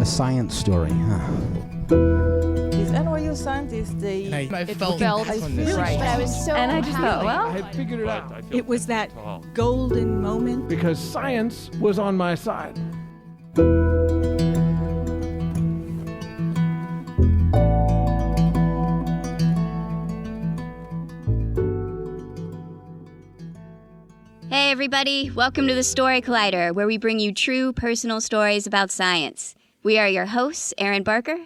science story, huh? These NYU scientists, I felt right. But I was so And I just thought, well, I had figured it out It was that golden moment. because science was on my side. Hey everybody, welcome to the Story Collider, where we bring you true personal stories about science. We are your hosts, Erin Barker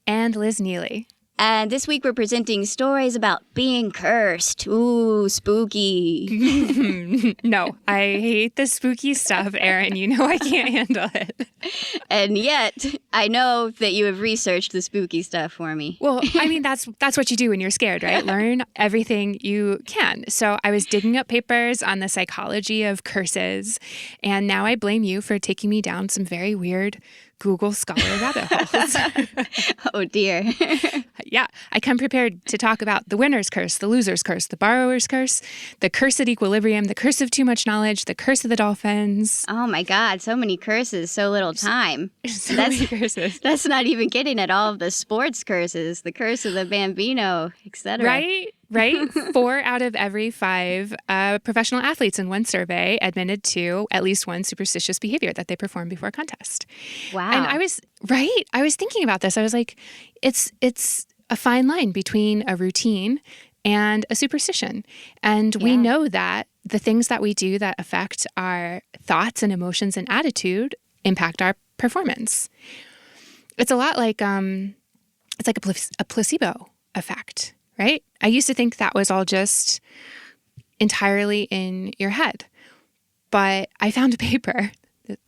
and Liz Neely. And this week we're presenting stories about being cursed. Ooh, spooky. No, I hate the spooky stuff, Erin. You know I can't handle it. And yet, I know that you have researched the spooky stuff for me. Well, I mean, that's what you do when you're scared, right? Learn everything you can. So I was digging up papers on the psychology of curses, and now I blame you for taking me down some very weird Google Scholar rabbit holes. Oh, dear. Yeah, I come prepared to talk about the winner's curse, the loser's curse, the borrower's curse, the curse at equilibrium, the curse of too much knowledge, the curse of the dolphins. Oh, my God. So many curses, so little time. So many curses. That's not even getting at all of the sports curses, the curse of the Bambino, etc. Right? 4 out of every 5 professional athletes in one survey admitted to at least one superstitious behavior that they performed before a contest. Wow. And I was thinking about this. I was like, it's a fine line between a routine and a superstition. And we know that the things that we do that affect our thoughts and emotions and attitude impact our performance. It's a lot like it's like a placebo effect, right? I used to think that was all just entirely in your head. But I found a paper,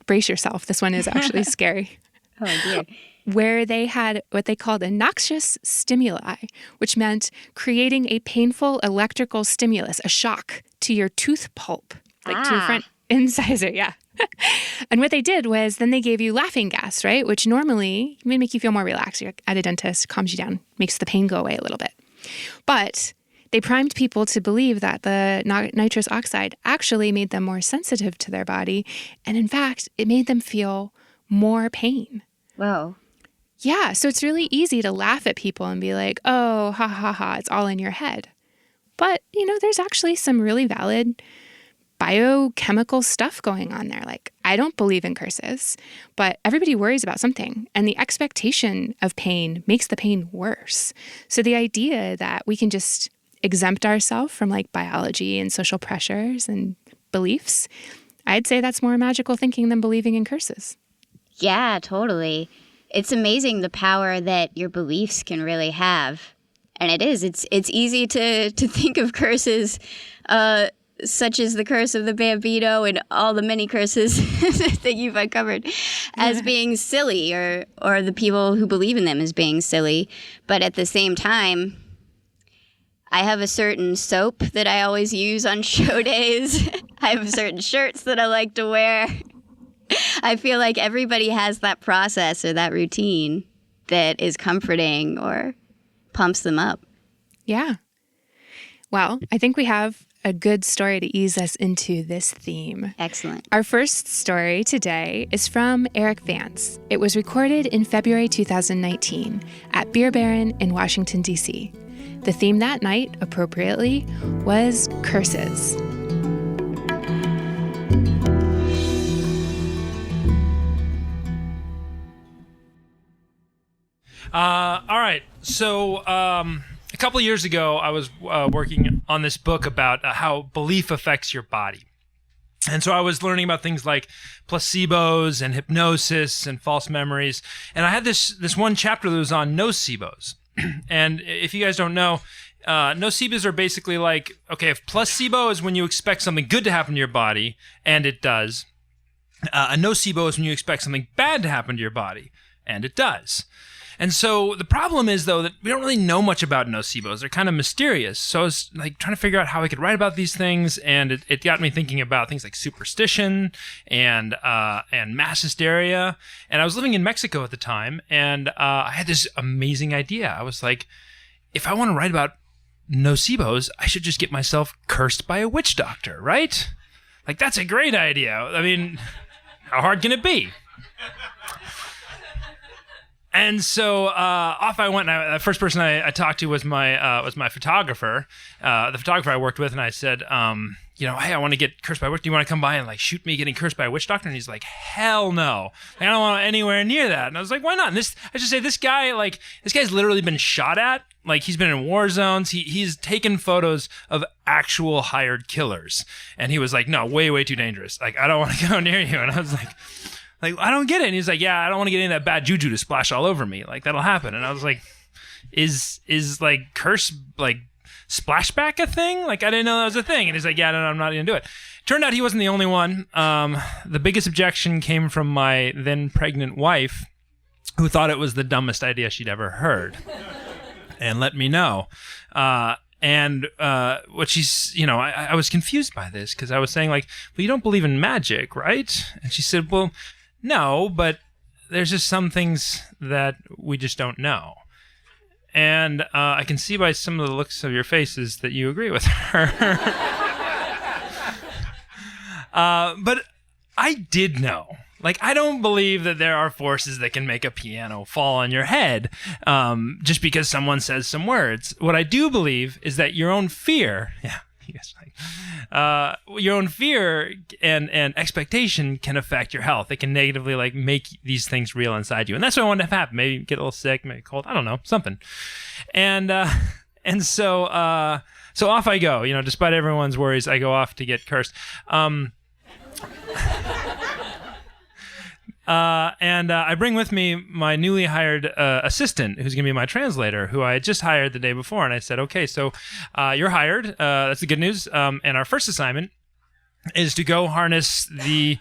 brace yourself, this one is actually scary. Oh, dear. Where they had what they called a noxious stimuli, which meant creating a painful electrical stimulus, a shock to your tooth pulp, like to your front incisor, yeah. And what they did was then they gave you laughing gas, right? Which normally may make you feel more relaxed. You're at a dentist, calms you down, makes the pain go away a little bit. But they primed people to believe that the nitrous oxide actually made them more sensitive to their body. And in fact, it made them feel more pain. Whoa. Yeah, so it's really easy to laugh at people and be like, oh, ha, ha, ha, it's all in your head. But, there's actually some really valid biochemical stuff going on there. Like, I don't believe in curses, but everybody worries about something. And the expectation of pain makes the pain worse. So the idea that we can just exempt ourselves from like biology and social pressures and beliefs, I'd say that's more magical thinking than believing in curses. Yeah, totally. It's amazing the power that your beliefs can really have. And it is. It's easy to think of curses such as the curse of the Bambino and all the many curses that you've uncovered as being silly or the people who believe in them as being silly. But at the same time, I have a certain soap that I always use on show days. I have certain shirts that I like to wear. I feel like everybody has that process or that routine that is comforting or pumps them up. Yeah. Well, I think we have a good story to ease us into this theme. Excellent. Our first story today is from Erik Vance. It was recorded in February 2019 at Beer Baron in Washington, D.C. The theme that night, appropriately, was curses. All right. So a couple of years ago, I was working on this book about how belief affects your body. And so I was learning about things like placebos and hypnosis and false memories. And I had this one chapter that was on nocebos. And if you guys don't know, nocebos are basically like, okay, if placebo is when you expect something good to happen to your body, and it does. A nocebo is when you expect something bad to happen to your body, and it does. And so the problem is, though, that we don't really know much about nocebos. They're kind of mysterious. So I was like trying to figure out how I could write about these things, and it got me thinking about things like superstition and mass hysteria. And I was living in Mexico at the time, and I had this amazing idea. I was like, if I want to write about nocebos, I should just get myself cursed by a witch doctor, right? Like, that's a great idea. I mean, how hard can it be? And so off I went. And the first person I talked to was my photographer, the photographer I worked with, and I said, hey, I want to get cursed by a witch. Do you want to come by and like shoot me getting cursed by a witch doctor? And he's like, hell no. I don't want anywhere near that. And I was like, why not? And I should say, this guy's literally been shot at. Like, he's been in war zones. He's taken photos of actual hired killers. And he was like, no, way, way too dangerous. Like, I don't want to go near you. And I was like, I don't get it. And he's like, yeah, I don't want to get any of that bad juju to splash all over me. Like, that'll happen. And I was like, is like curse, like, splashback a thing? Like, I didn't know that was a thing. And he's like, yeah, no, I'm not going to do it. Turned out he wasn't the only one. The biggest objection came from my then pregnant wife, who thought it was the dumbest idea she'd ever heard. And let me know. And what she's, I was confused by this because I was saying, like, well, you don't believe in magic, right? And she said, well, no, but there's just some things that we just don't know. And I can see by some of the looks of your faces that you agree with her. But I did know. Like, I don't believe that there are forces that can make a piano fall on your head just because someone says some words. What I do believe is that your own fear, your own fear and expectation can affect your health. It can negatively like make these things real inside you, and that's what I wanted to have happen. Maybe get a little sick, maybe cold. I don't know, something. And so off I go. Despite everyone's worries, I go off to get cursed. And I bring with me my newly hired assistant, who's going to be my translator, who I had just hired the day before. And I said, okay, so you're hired. That's the good news. And our first assignment is to go harness the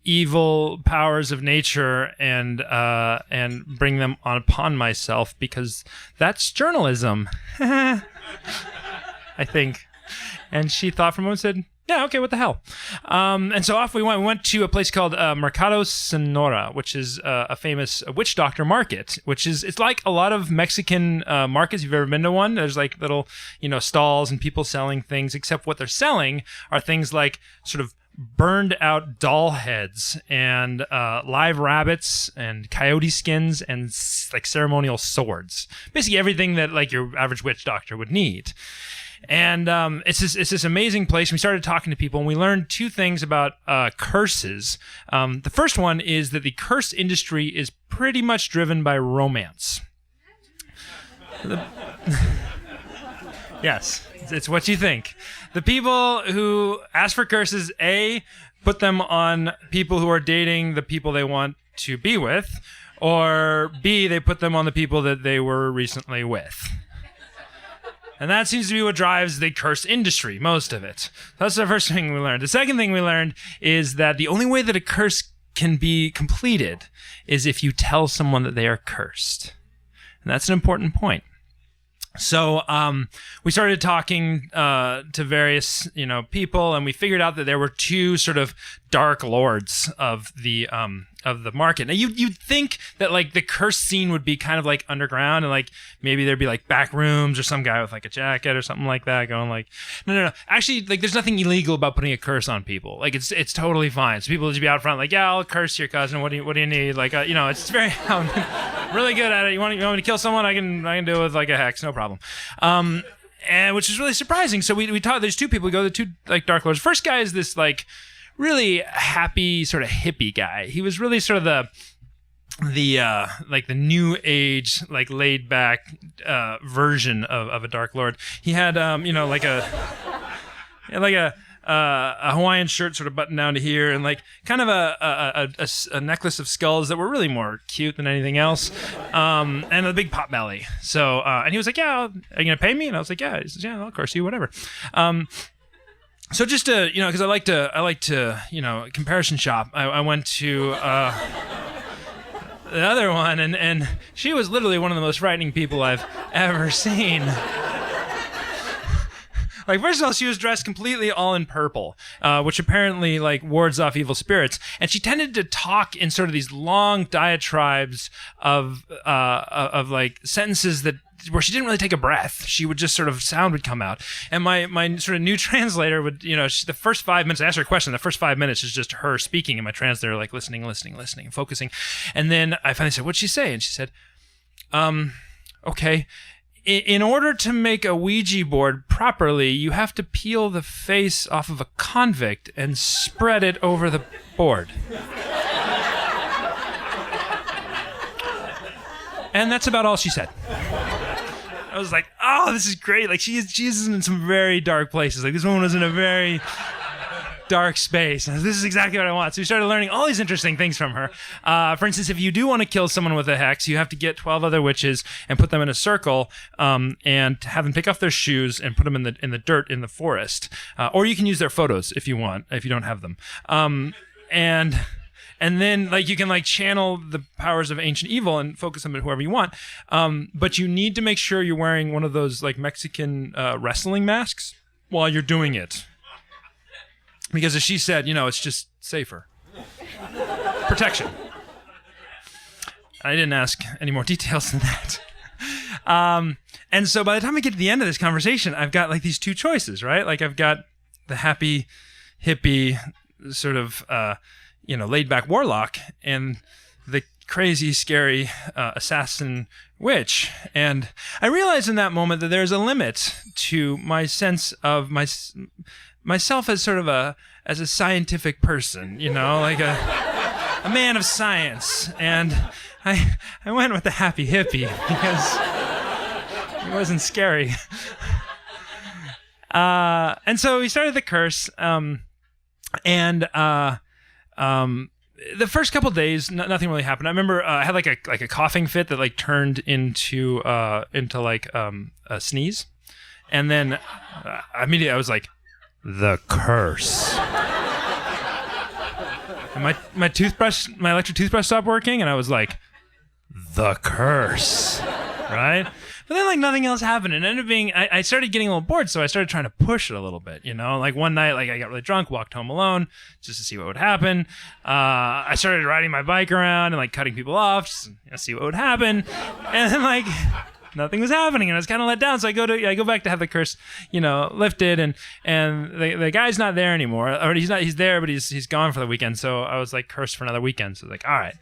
evil powers of nature and bring them upon myself, because that's journalism, I think. And she thought for a moment and said, yeah, okay, what the hell? And so off we went. We went to a place called Mercado Sonora, which is a famous witch doctor market, it's like a lot of Mexican markets. If you've ever been to one, there's like little, stalls and people selling things, except what they're selling are things like sort of burned out doll heads and live rabbits and coyote skins and like ceremonial swords. Basically everything that like your average witch doctor would need. And it's this amazing place. We started talking to people, and we learned two things about curses. The first one is that the curse industry is pretty much driven by romance. Yes, it's what you think. The people who ask for curses, A, put them on people who are dating the people they want to be with, or B, they put them on the people that they were recently with. And that seems to be what drives the curse industry, most of it. That's the first thing we learned. The second thing we learned is that the only way that a curse can be completed is if you tell someone that they are cursed. And that's an important point. So we started talking to various, people, and we figured out that there were two sort of dark lords of the market. Now you'd think that like the curse scene would be kind of like underground, and like maybe there'd be like back rooms or some guy with like a jacket or something like that going like, no. Actually, like there's nothing illegal about putting a curse on people. Like it's totally fine. So people just be out front like, yeah, I'll curse your cousin. What do you need? Like it's very really good at it. You want me to kill someone? I can do it with like a hex, no problem. And which is really surprising. So we talked. There's two people. We go to the two like dark lords. First guy is this like really happy sort of hippie guy. He was really sort of the like the new age, like laid back version of a dark lord. He had like a Hawaiian shirt sort of buttoned down to here, and like kind of a necklace of skulls that were really more cute than anything else, and a big pot belly. So and he was like, yeah, are you gonna pay me? And I was like, yeah. He says, yeah, I'll curse you, whatever. So just to, because I like to, comparison shop. I went to the other one, and she was literally one of the most frightening people I've ever seen. Like, first of all, she was dressed completely all in purple, which apparently like wards off evil spirits. And she tended to talk in sort of these long diatribes of like sentences where she didn't really take a breath. She would just sort of sound would come out. And my sort of new translator would, the first 5 minutes, I asked her a question. The first 5 minutes is just her speaking, and my translator like listening, and focusing. And then I finally said, what'd she say? And she said, Okay. In order to make a Ouija board properly, you have to peel the face off of a convict and spread it over the board. And that's about all she said. I was like, oh, this is great. Like, she is in some very dark places. Like, this woman was in a very dark space. This is exactly what I want. So we started learning all these interesting things from her. For instance, if you do want to kill someone with a hex, you have to get 12 other witches and put them in a circle and have them pick off their shoes and put them in the dirt in the forest. Or you can use their photos if you want, if you don't have them. And then, like, you can, like, channel the powers of ancient evil and focus them on whoever you want. But you need to make sure you're wearing one of those, like, Mexican wrestling masks while you're doing it. Because as she said, it's just safer. Protection. I didn't ask any more details than that. And so by the time I get to the end of this conversation, I've got, like, these two choices, right? Like, I've got the happy, hippie, sort of... laid back warlock and the crazy, scary assassin witch. And I realized in that moment that there's a limit to my sense of myself as sort of as a scientific person, like a man of science. And I went with the happy hippie because it wasn't scary. And so we started the curse. The first couple of days, nothing really happened. I remember I had like a coughing fit that like turned into like a sneeze, and then immediately I was like, the curse. And my electric toothbrush stopped working, and I was like, the curse, right? But then, like, nothing else happened. And it ended up being, I started getting a little bored, so I started trying to push it a little bit, Like, one night, like, I got really drunk, walked home alone, just to see what would happen. I started riding my bike around and, like, cutting people off, just to see what would happen. And then, like, nothing was happening, and I was kind of let down. So I go back to have the curse, lifted, and the guy's not there anymore. Or he's there, but he's gone for the weekend. So I was, like, cursed for another weekend. So I was like, all right.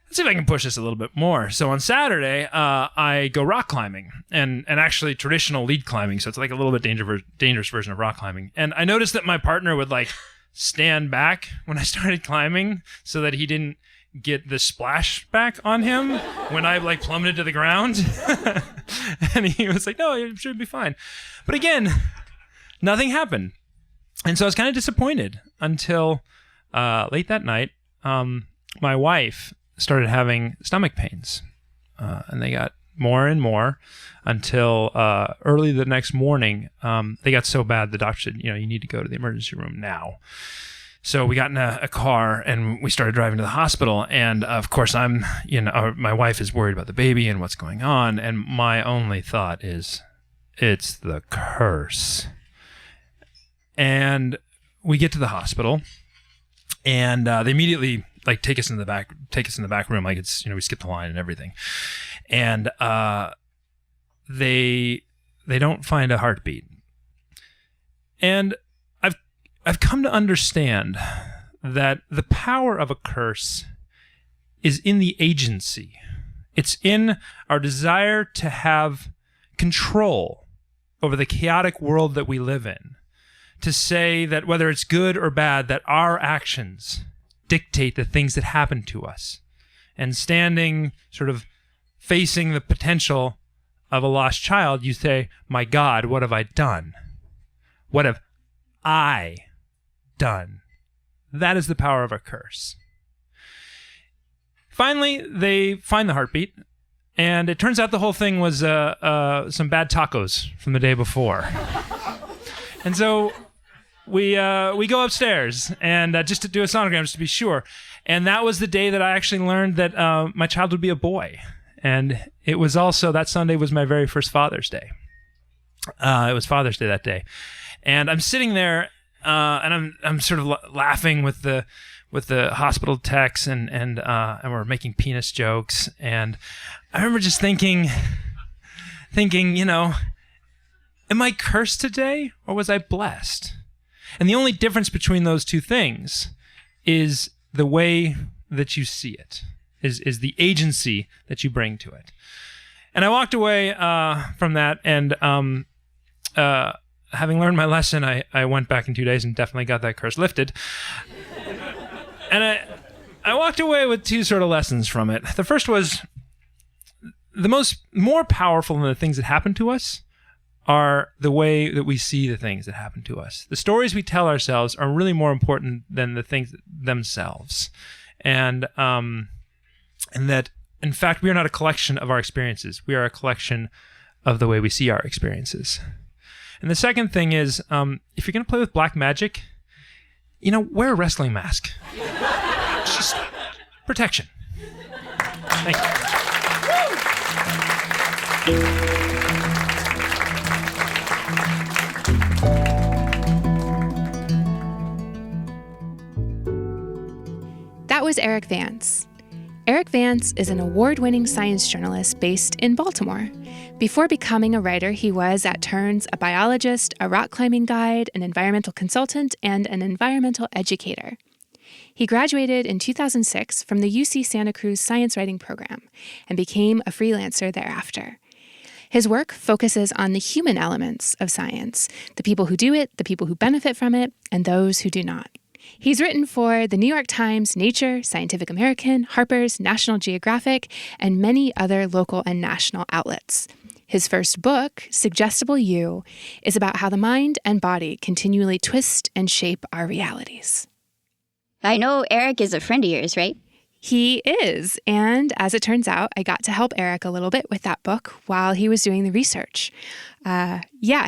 Let's see if I can push this a little bit more. So on Saturday, I go rock climbing and actually traditional lead climbing. So it's like a little bit dangerous version of rock climbing. And I noticed that my partner would like stand back when I started climbing so that he didn't get the splash back on him when I like plummeted to the ground. And he was like, no, it should be fine. But again, nothing happened. And so I was kind of disappointed until late that night, my wife started having stomach pains, and they got more and more until early the next morning. They got so bad the doctor said, you need to go to the emergency room now. So we got in a car and we started driving to the hospital. And of course, my wife is worried about the baby and what's going on. And my only thought is, it's the curse. And we get to the hospital, and they immediately like take us in the back room, like it's we skip the line and everything, and they don't find a heartbeat. And I've come to understand that the power of a curse is in the agency. It's in our desire to have control over the chaotic world that we live in, to say that whether it's good or bad, that our actions dictate the things that happen to us. And standing, sort of facing the potential of a lost child, you say, my God, what have I done? What have I done? That is the power of a curse. Finally, they find the heartbeat, and it turns out the whole thing was some bad tacos from the day before. And so we go upstairs and just to do a sonogram, just to be sure. And that was the day that I actually learned that my child would be a boy. And it was also, that Sunday was my very first Father's Day. It was Father's Day that day. And I'm sitting there and I'm sort of laughing with the hospital techs and we're making penis jokes. And I remember just thinking, am I cursed today or was I blessed? And the only difference between those two things is the way that you see it. is the agency that you bring to it. And I walked away from that, and having learned my lesson, I went back in 2 days and definitely got that curse lifted. And I walked away with two sort of lessons from it. The first was more powerful than the things that happen to us are the way that we see the things that happen to us. The stories we tell ourselves are really more important than the things themselves. And that, in fact, we are not a collection of our experiences. We are a collection of the way we see our experiences. And the second thing is, if you're going to play with black magic, wear a wrestling mask. It's just protection. Thank you. That was Erik Vance. Erik Vance is an award-winning science journalist based in Baltimore. Before becoming a writer, he was, at turns, a biologist, a rock climbing guide, an environmental consultant, and an environmental educator. He graduated in 2006 from the UC Santa Cruz science writing program and became a freelancer thereafter. His work focuses on the human elements of science, the people who do it, the people who benefit from it, and those who do not. He's written for the New York Times, Nature, Scientific American, Harper's, National Geographic, and many other local and national outlets. His first book, Suggestible You, is about how the mind and body continually twist and shape our realities. I know Erik is a friend of yours, right? He is, and as it turns out, I got to help Erik a little bit with that book while he was doing the research.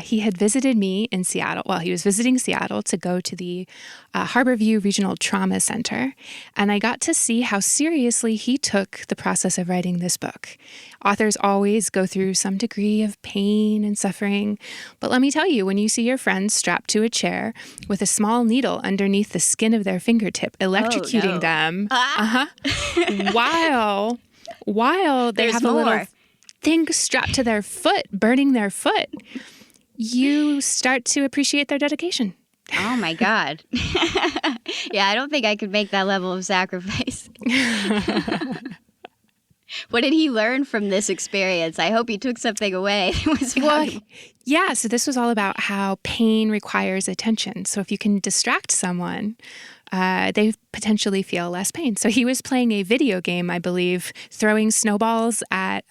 He had visited me in Seattle. Well, he was visiting Seattle to go to the Harborview Regional Trauma Center, and I got to see how seriously he took the process of writing this book. Authors always go through some degree of pain and suffering, but let me tell you, when you see your friends strapped to a chair with a small needle underneath the skin of their fingertip, electrocuting them, while they have a little thing strapped to their foot, burning their foot, you start to appreciate their dedication. Oh my God. Yeah, I don't think I could make that level of sacrifice. What did he learn from this experience? I hope he took something away. It was valuable. Yeah, so this was all about how pain requires attention. So if you can distract someone, they potentially feel less pain. So he was playing a video game, I believe, throwing snowballs at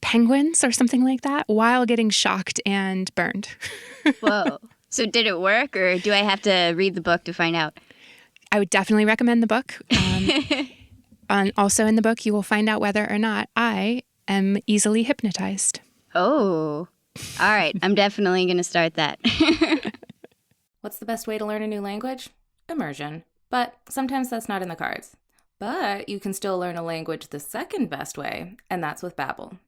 penguins or something like that while getting shocked and burned. Whoa. So did it work, or do I have to read the book to find out? I would definitely recommend the book. And also in the book, you will find out whether or not I am easily hypnotized. Oh, all right. I'm definitely going to start that. What's the best way to learn a new language? Immersion. But sometimes that's not in the cards. But you can still learn a language the second best way, and that's with Babbel.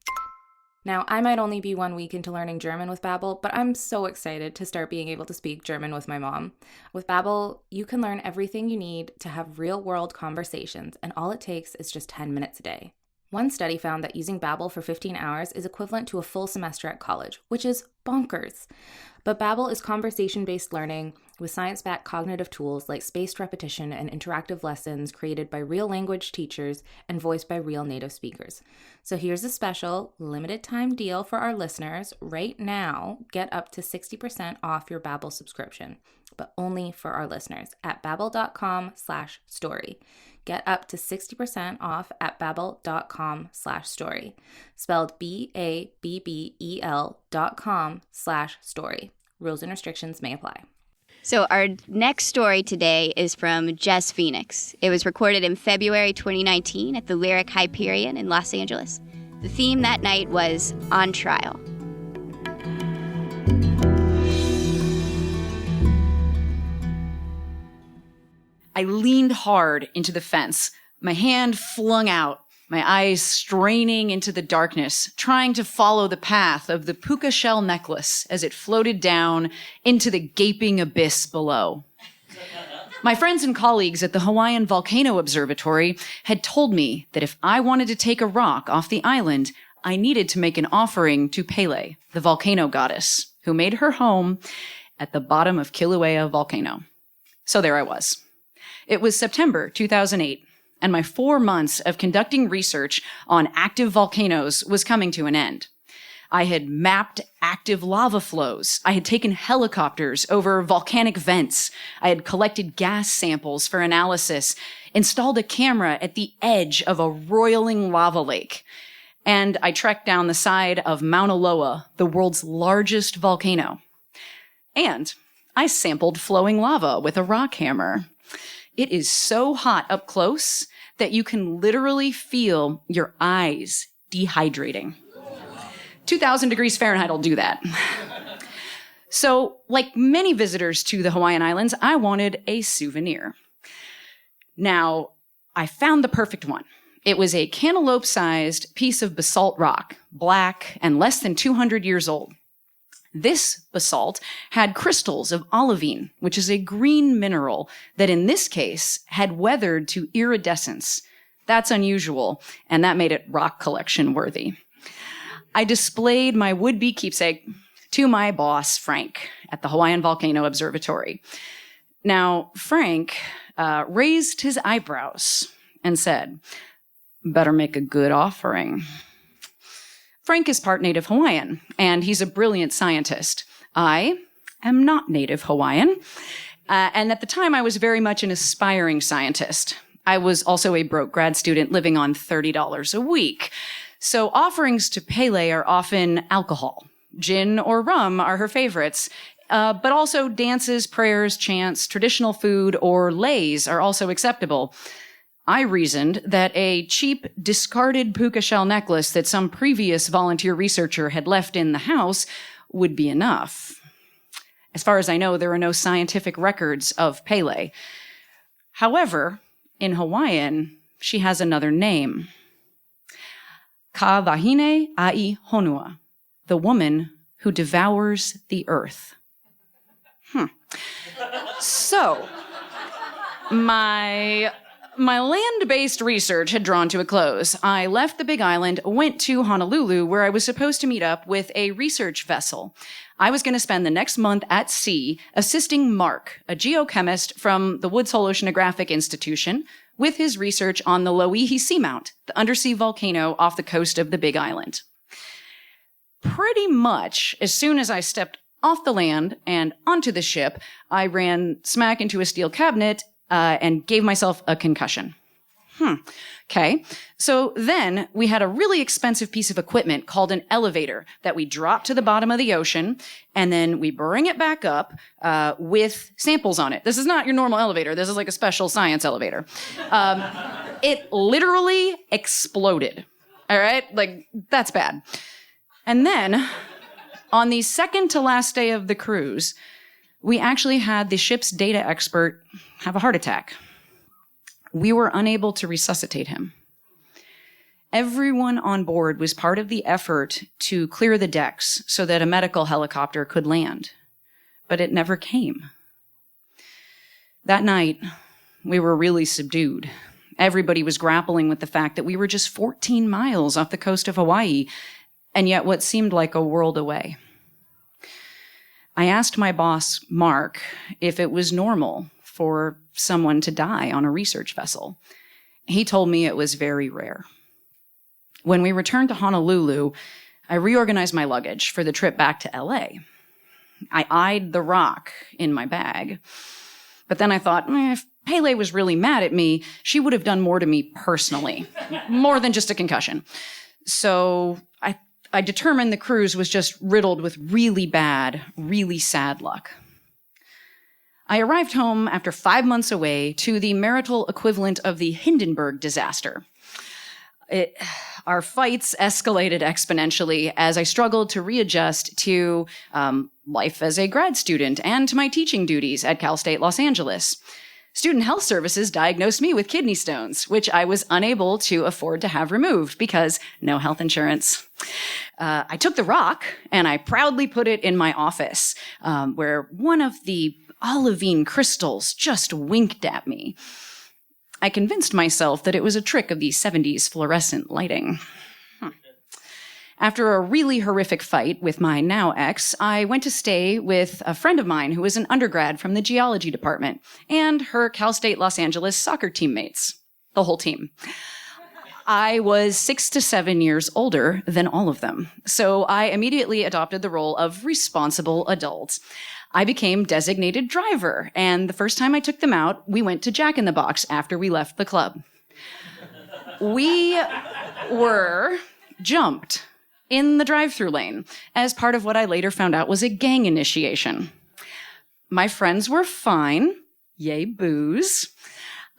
Now, I might only be 1 week into learning German with Babbel, but I'm so excited to start being able to speak German with my mom. With Babbel, you can learn everything you need to have real-world conversations, and all it takes is just 10 minutes a day. One study found that using Babbel for 15 hours is equivalent to a full semester at college, which is bonkers. But Babbel is conversation-based learning with science-backed cognitive tools like spaced repetition and interactive lessons created by real language teachers and voiced by real native speakers. So here's a special limited-time deal for our listeners. Right now, get up to 60% off your Babbel subscription, but only for our listeners at babbel.com/story. Get up to 60% off at babbel.com/story. Spelled BABBEL.com/story. Rules and restrictions may apply. So our next story today is from Jess Phoenix. It was recorded in February 2019 at the Lyric Hyperion in Los Angeles. The theme that night was On Trial. I leaned hard into the fence, my hand flung out, my eyes straining into the darkness, trying to follow the path of the puka shell necklace as it floated down into the gaping abyss below. My friends and colleagues at the Hawaiian Volcano Observatory had told me that if I wanted to take a rock off the island, I needed to make an offering to Pele, the volcano goddess, who made her home at the bottom of Kilauea volcano. So there I was. It was September 2008. and my 4 months of conducting research on active volcanoes was coming to an end. I had mapped active lava flows. I had taken helicopters over volcanic vents. I had collected gas samples for analysis, installed a camera at the edge of a roiling lava lake. And I trekked down the side of Mauna Loa, the world's largest volcano. And I sampled flowing lava with a rock hammer. It is so hot up close that you can literally feel your eyes dehydrating. 2,000 degrees Fahrenheit will do that. So, like many visitors to the Hawaiian Islands, I wanted a souvenir. Now, I found the perfect one. It was a cantaloupe-sized piece of basalt rock, black and less than 200 years old. This basalt had crystals of olivine, which is a green mineral that in this case had weathered to iridescence. That's unusual, and that made it rock collection worthy. I displayed my would-be keepsake to my boss, Frank, at the Hawaiian Volcano Observatory. Now, Frank raised his eyebrows and said, "Better make a good offering." Frank is part native Hawaiian, and he's a brilliant scientist. I am not native Hawaiian, and at the time I was very much an aspiring scientist. I was also a broke grad student living on $30 a week. So offerings to Pele are often alcohol. Gin or rum are her favorites, but also dances, prayers, chants, traditional food, or leis are also acceptable. I reasoned that a cheap, discarded puka shell necklace that some previous volunteer researcher had left in the house would be enough. As far as I know, there are no scientific records of Pele. However, in Hawaiian, she has another name. Ka wahine ai honua, the woman who devours the earth. So, my land-based research had drawn to a close. I left the Big Island, went to Honolulu, where I was supposed to meet up with a research vessel. I was going to spend the next month at sea assisting Mark, a geochemist from the Woods Hole Oceanographic Institution, with his research on the Loihi Seamount, the undersea volcano off the coast of the Big Island. Pretty much as soon as I stepped off the land and onto the ship, I ran smack into a steel cabinet and gave myself a concussion. Okay. So then we had a really expensive piece of equipment called an elevator that we drop to the bottom of the ocean, and then we bring it back up with samples on it. This is not your normal elevator. This is like a special science elevator. It literally exploded. All right? Like, that's bad. And then on the second to last day of the cruise, we actually had the ship's data expert have a heart attack. We were unable to resuscitate him. Everyone on board was part of the effort to clear the decks so that a medical helicopter could land, but it never came. That night, we were really subdued. Everybody was grappling with the fact that we were just 14 miles off the coast of Hawaii, and yet what seemed like a world away. I asked my boss, Mark, if it was normal for someone to die on a research vessel. He told me it was very rare. When we returned to Honolulu, I reorganized my luggage for the trip back to LA. I eyed the rock in my bag. But then I thought, if Pele was really mad at me, she would have done more to me personally, more than just a concussion. So I determined the cruise was just riddled with really bad, really sad luck. I arrived home after 5 months away to the marital equivalent of the Hindenburg disaster. Our fights escalated exponentially as I struggled to readjust to life as a grad student and to my teaching duties at Cal State Los Angeles. Student Health Services diagnosed me with kidney stones, which I was unable to afford to have removed because no health insurance. I took the rock and I proudly put it in my office, where one of the olivine crystals just winked at me. I convinced myself that it was a trick of the 70s fluorescent lighting. After a really horrific fight with my now ex, I went to stay with a friend of mine who was an undergrad from the geology department and her Cal State Los Angeles soccer teammates. the whole team. I was 6 to 7 years older than all of them, so I immediately adopted the role of responsible adult. I became designated driver, and the first time I took them out, we went to Jack in the Box after we left the club. We were jumped in the drive-through lane as part of what I later found out was a gang initiation. My friends were fine. Yay, booze.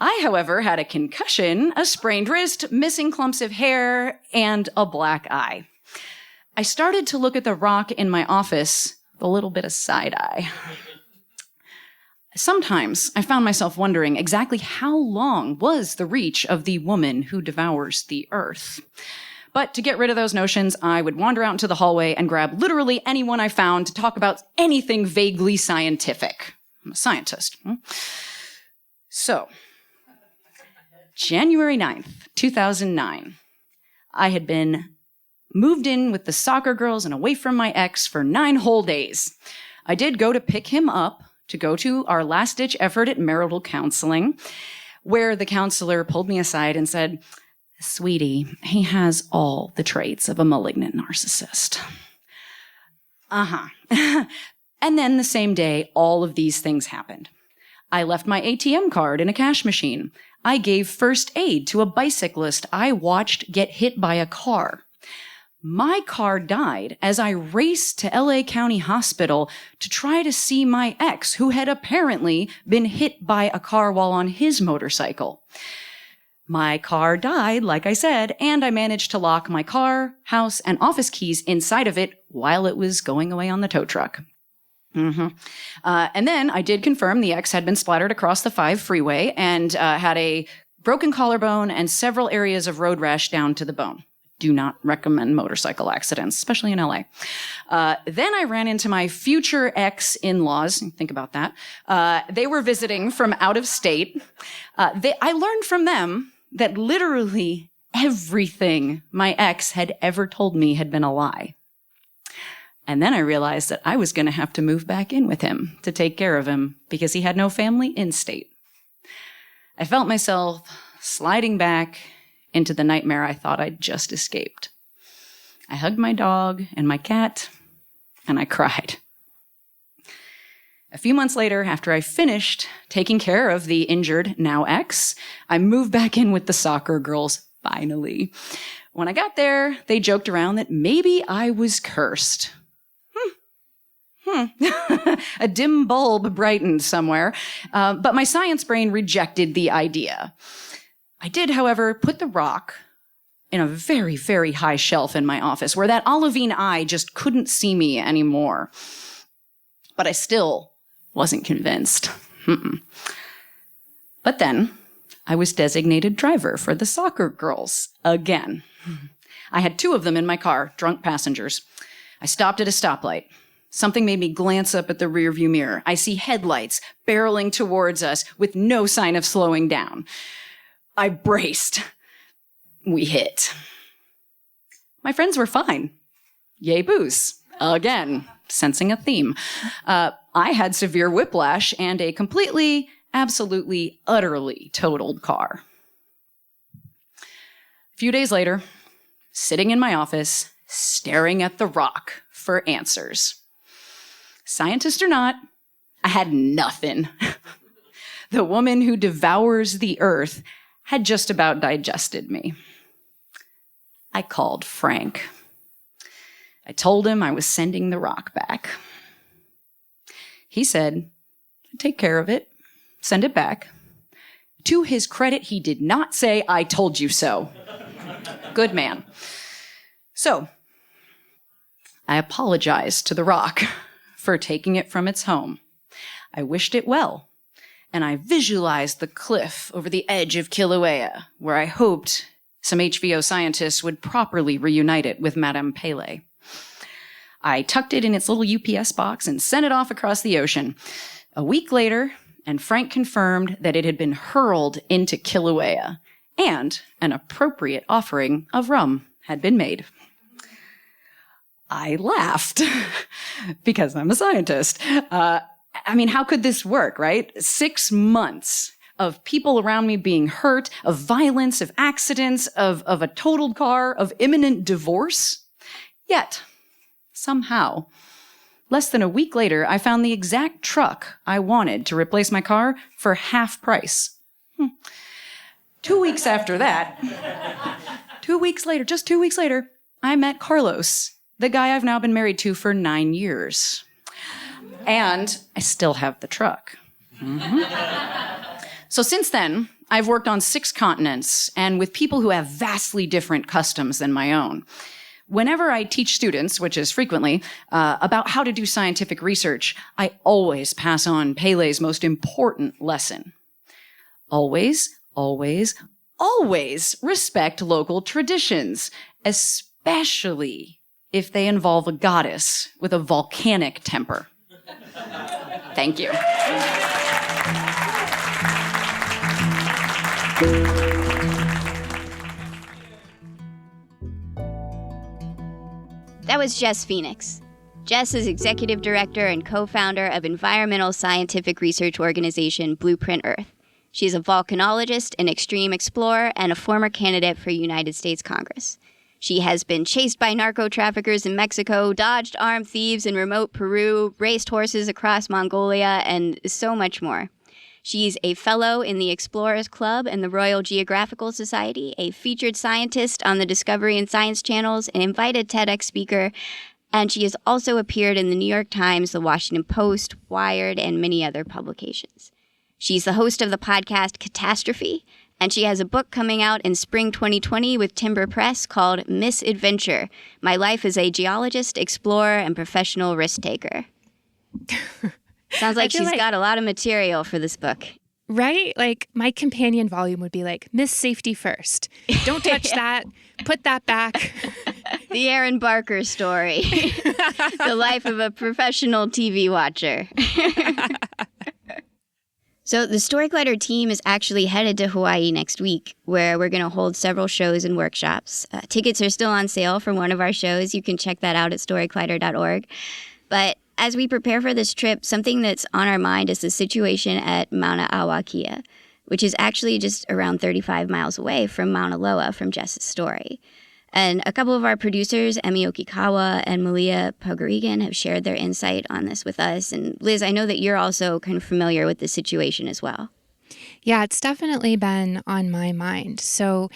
I, however, had a concussion, a sprained wrist, missing clumps of hair, and a black eye. I started to look at the rock in my office with a little bit of side-eye. Sometimes I found myself wondering exactly how long was the reach of the woman who devours the earth. But to get rid of those notions, I would wander out into the hallway and grab literally anyone I found to talk about anything vaguely scientific. I'm a scientist. So, January 9th, 2009. I had been moved in with the soccer girls and away from my ex for 9 whole days. I did go to pick him up to go to our last-ditch effort at marital counseling, where the counselor pulled me aside and said, "Sweetie, he has all the traits of a malignant narcissist." And then the same day, all of these things happened. I left my ATM card in a cash machine. I gave first aid to a bicyclist I watched get hit by a car. My car died as I raced to LA County Hospital to try to see my ex, who had apparently been hit by a car while on his motorcycle. My car died, like I said, and I managed to lock my car, house, and office keys inside of it while it was going away on the tow truck. And then I did confirm the ex had been splattered across the 5 freeway and had a broken collarbone and several areas of road rash down to the bone. Do not recommend motorcycle accidents, especially in LA. Then I ran into my future ex-in-laws. Think about that. They were visiting from out of state. I learned from them that literally everything my ex had ever told me had been a lie. And then I realized that I was going to have to move back in with him to take care of him because he had no family in state. I felt myself sliding back into the nightmare I thought I'd just escaped. I hugged my dog and my cat, and I cried. A few months later, after I finished taking care of the injured now ex, I moved back in with the soccer girls, finally. When I got there, they joked around that maybe I was cursed. A dim bulb brightened somewhere, but my science brain rejected the idea. I did, however, put the rock in a very, very high shelf in my office where that olivine eye just couldn't see me anymore. But I still wasn't convinced. But then I was designated driver for the soccer girls again. I had 2 of them in my car, drunk passengers. I stopped at a stoplight. Something made me glance up at the rearview mirror. I see headlights barreling towards us with no sign of slowing down. I braced. We hit. My friends were fine. Yay, booze. Again, sensing a theme. I had severe whiplash and a completely, absolutely, utterly totaled car. A few days later, sitting in my office, staring at the rock for answers. Scientist or not, I had nothing. The woman who devours the earth had just about digested me. I called Frank. I told him I was sending the rock back. He said, "Take care of it. Send it back." To his credit, he did not say, "I told you so." Good man. So, I apologized to the rock for taking it from its home. I wished it well, and I visualized the cliff over the edge of Kilauea, where I hoped some HVO scientists would properly reunite it with Madame Pele. I tucked it in its little UPS box and sent it off across the ocean. A week later, and Frank confirmed that it had been hurled into Kilauea, and an appropriate offering of rum had been made. I laughed because I'm a scientist. How could this work, right? 6 months of people around me being hurt, of violence, of accidents, of a totaled car, of imminent divorce. Yet, somehow, less than a week later, I found the exact truck I wanted to replace my car for half price. 2 weeks after that, 2 weeks later, just 2 weeks later, I met Carlos, the guy I've now been married to for 9 years. And I still have the truck. So since then, I've worked on 6 continents and with people who have vastly different customs than my own. Whenever I teach students, which is frequently, about how to do scientific research, I always pass on Pele's most important lesson. Always, always, always respect local traditions, especially if they involve a goddess with a volcanic temper. Thank you. That was Jess Phoenix. Jess is executive director and co-founder of environmental scientific research organization Blueprint Earth. She is a volcanologist, an extreme explorer, and a former candidate for United States Congress. She has been chased by narco-traffickers in Mexico, dodged armed thieves in remote Peru, raced horses across Mongolia, and so much more. She's a fellow in the Explorers Club and the Royal Geographical Society, a featured scientist on the Discovery and Science channels, an invited TEDx speaker, and she has also appeared in the New York Times, the Washington Post, Wired, and many other publications. She's the host of the podcast Catastrophe, and she has a book coming out in spring 2020 with Timber Press called Misadventure: My Life as a Geologist, Explorer, and Professional Risk Taker. Sounds like she's got a lot of material for this book. Right? Like my companion volume would be like, Miss Safety First. Don't touch that. Put that back. The Aaron Barker story. The life of a professional TV watcher. So the Story Collider team is actually headed to Hawaii next week, where we're going to hold several shows and workshops. Tickets are still on sale for one of our shows. You can check that out at storycollider.org. But as we prepare for this trip, something that's on our mind is the situation at Mauna Loa, which is actually just around 35 miles away from Mauna Loa from Jess's story. And a couple of our producers, Emi Okikawa and Malia Pogarigan, have shared their insight on this with us. And Liz, I know that you're also kind of familiar with the situation as well. Yeah, it's definitely been on my mind. So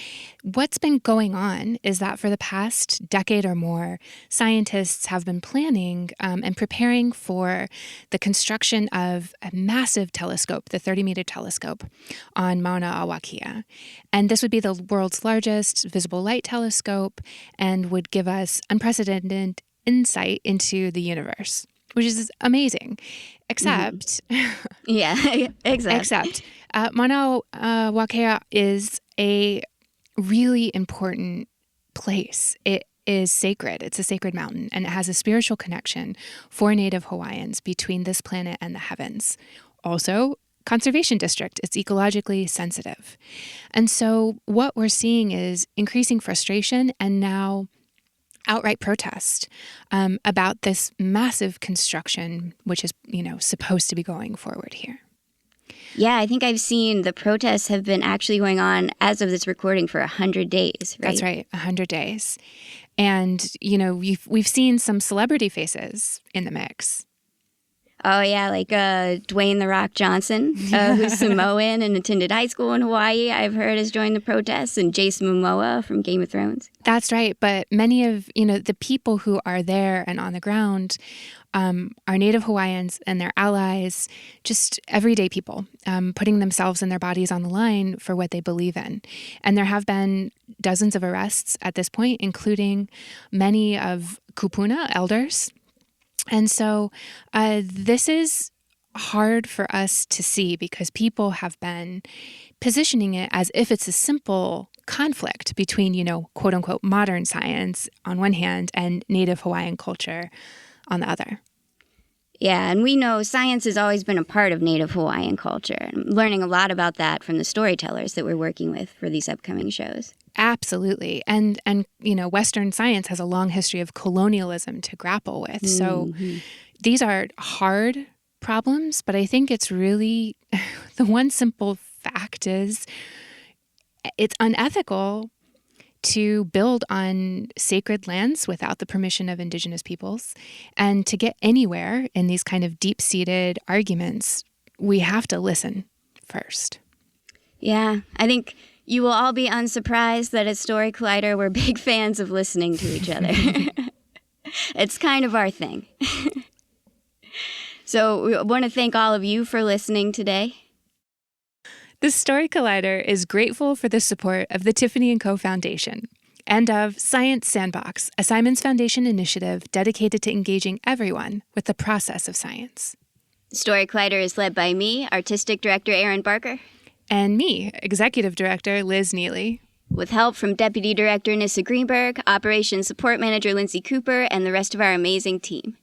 what's been going on is that for the past decade or more, scientists have been planning and preparing for the construction of a massive telescope, the 30-meter telescope on Mauna Loa. And this would be the world's largest visible light telescope and would give us unprecedented insight into the universe, which is amazing. Except... Yeah, except Mauna Loa is a really important place. It is sacred. It's a sacred mountain, and it has a spiritual connection for Native Hawaiians between this planet and the heavens. Also, conservation district. It's ecologically sensitive. And so what we're seeing is increasing frustration and now outright protest about this massive construction, which is, supposed to be going forward here. Yeah, I think I've seen the protests have been actually going on as of this recording for 100 days, right? That's right, 100 days. And, we've seen some celebrity faces in the mix. Oh, yeah, like Dwayne "The Rock" Johnson, who's Samoan and attended high school in Hawaii, I've heard has joined the protests, and Jason Momoa from Game of Thrones. That's right. But many of, the people who are there and on the ground are Native Hawaiians and their allies, just everyday people, putting themselves and their bodies on the line for what they believe in. And there have been dozens of arrests at this point, including many of kupuna elders. And so this is hard for us to see because people have been positioning it as if it's a simple conflict between, quote unquote, modern science on one hand and Native Hawaiian culture on the other. Yeah, and we know science has always been a part of Native Hawaiian culture. I'm learning a lot about that from the storytellers that we're working with for these upcoming shows. Absolutely. And Western science has a long history of colonialism to grapple with. Mm-hmm. So these are hard problems, but I think it's really the one simple fact is it's unethical to build on sacred lands without the permission of indigenous peoples. And to get anywhere in these kind of deep-seated arguments, we have to listen first. Yeah, I think you will all be unsurprised that at Story Collider, we're big fans of listening to each other. It's kind of our thing. So we want to thank all of you for listening today. The Story Collider is grateful for the support of the Tiffany & Co. Foundation and of Science Sandbox, a Simons Foundation initiative dedicated to engaging everyone with the process of science. Story Collider is led by me, Artistic Director Aaron Barker. And me, Executive Director Liz Neely. With help from Deputy Director Nissa Greenberg, Operations Support Manager Lindsay Cooper, and the rest of our amazing team.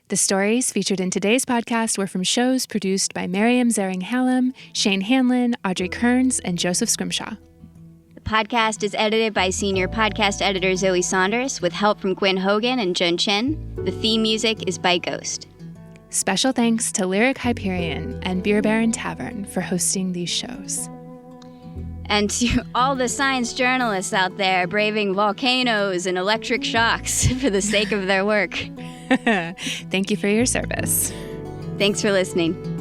The stories featured in today's podcast were from shows produced by Miriam Zering-Hallam, Shane Hanlon, Audrey Kearns, and Joseph Scrimshaw. The podcast is edited by Senior Podcast Editor Zoe Saunders, with help from Gwen Hogan and Jun Chen. The theme music is by Ghost. Special thanks to Lyric Hyperion and Beer Baron Tavern for hosting these shows. And to all the science journalists out there braving volcanoes and electric shocks for the sake of their work. Thank you for your service. Thanks for listening.